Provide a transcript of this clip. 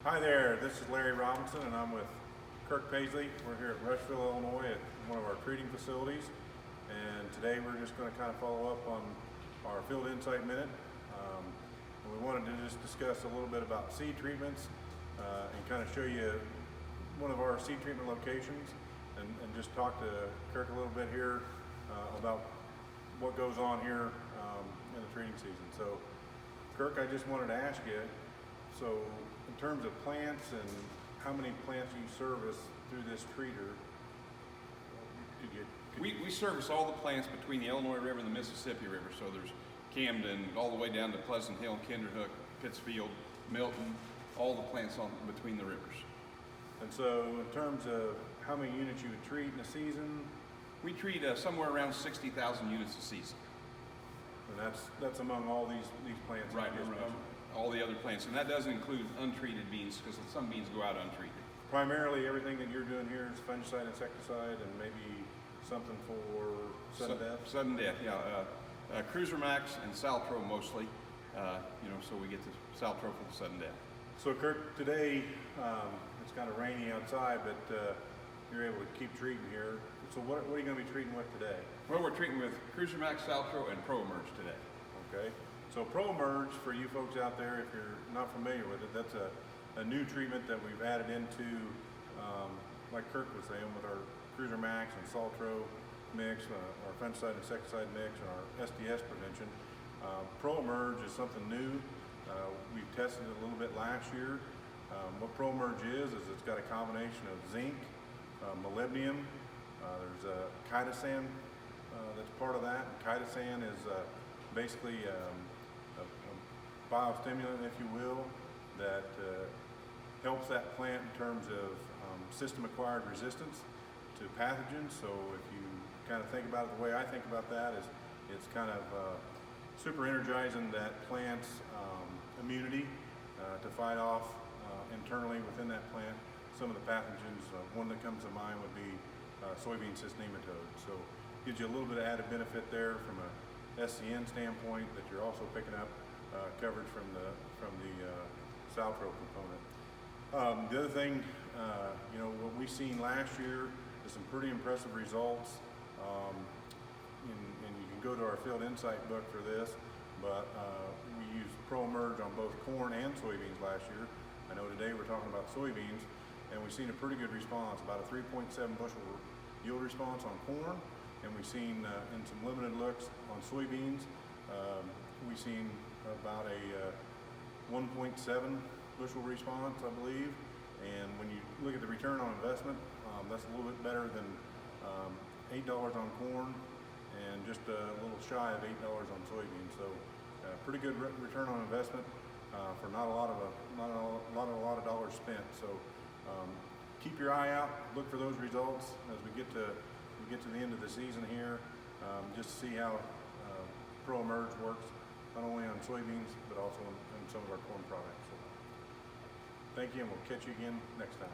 Hi there, this is Larry Robinson and I'm with Kirk Paisley. We're here at Rushville, Illinois at one of our treating facilities, and today we're just going to kind of follow up on our Field Insight Minute. And we wanted to just discuss a little bit about seed treatments and kind of show you one of our seed treatment locations and just talk to Kirk a little bit here about what goes on here in the treating season. So Kirk, I just wanted to ask you, so in terms of plants and how many plants you service through this treater, we service all the plants between the Illinois River and the Mississippi River. So there's Camden all the way down to Pleasant Hill, Kinderhook, Pittsfield, Milton, all the plants on between the rivers. And so in terms of how many units you would treat in a season? We treat somewhere around 60,000 units a season. And that's among all these plants. Right, all the other plants, and that doesn't include untreated beans because some beans go out untreated. Primarily everything that you're doing here is fungicide, insecticide, and maybe something for sudden death? Sudden death, yeah. Cruiser Max and Saltro mostly, so we get the Saltro for the sudden death. So Kirk, today it's kind of rainy outside, but you're able to keep treating here. So what are you going to be treating with today? Well, we're treating with Cruiser Max, Saltro, and Pro Emerge today. Okay. So Pro Emerge, for you folks out there, if you're not familiar with it, that's a new treatment that we've added into, like Kirk was saying, with our Cruiser Max and Saltro mix, our fungicide insecticide mix, and our SDS prevention. Pro Emerge is something new. We tested it a little bit last year. What Pro Emerge is it's got a combination of zinc, molybdenum, there's a chitosan that's part of that. Chitosan is basically a biostimulant, if you will, that helps that plant in terms of system-acquired resistance to pathogens. So if you kind of think about it the way I think about that, is it's kind of super energizing that plant's immunity to fight off internally within that plant some of the pathogens. One that comes to mind would be soybean cyst nematode. So gives you a little bit of added benefit there from a SCN standpoint, that you're also picking up coverage from the Saltro component. The other thing, what we seen last year is some pretty impressive results. And you can go to our Field Insight book for this, but we used Pro Emerge on both corn and soybeans last year. I know today we're talking about soybeans, and we've seen a pretty good response, about a 3.7 bushel yield response on corn, and we've seen in some limited looks on soybeans, we've seen about a 1.7 bushel response, I believe. And when you look at the return on investment, that's a little bit better than $8 on corn and just a little shy of $8 on soybeans. So pretty good return on investment for not a lot of dollars spent. So keep your eye out, look for those results as we get to the end of the season here, just to see how Pro Emerge works, not only on soybeans, but also in some of our corn products. So, thank you, and we'll catch you again next time.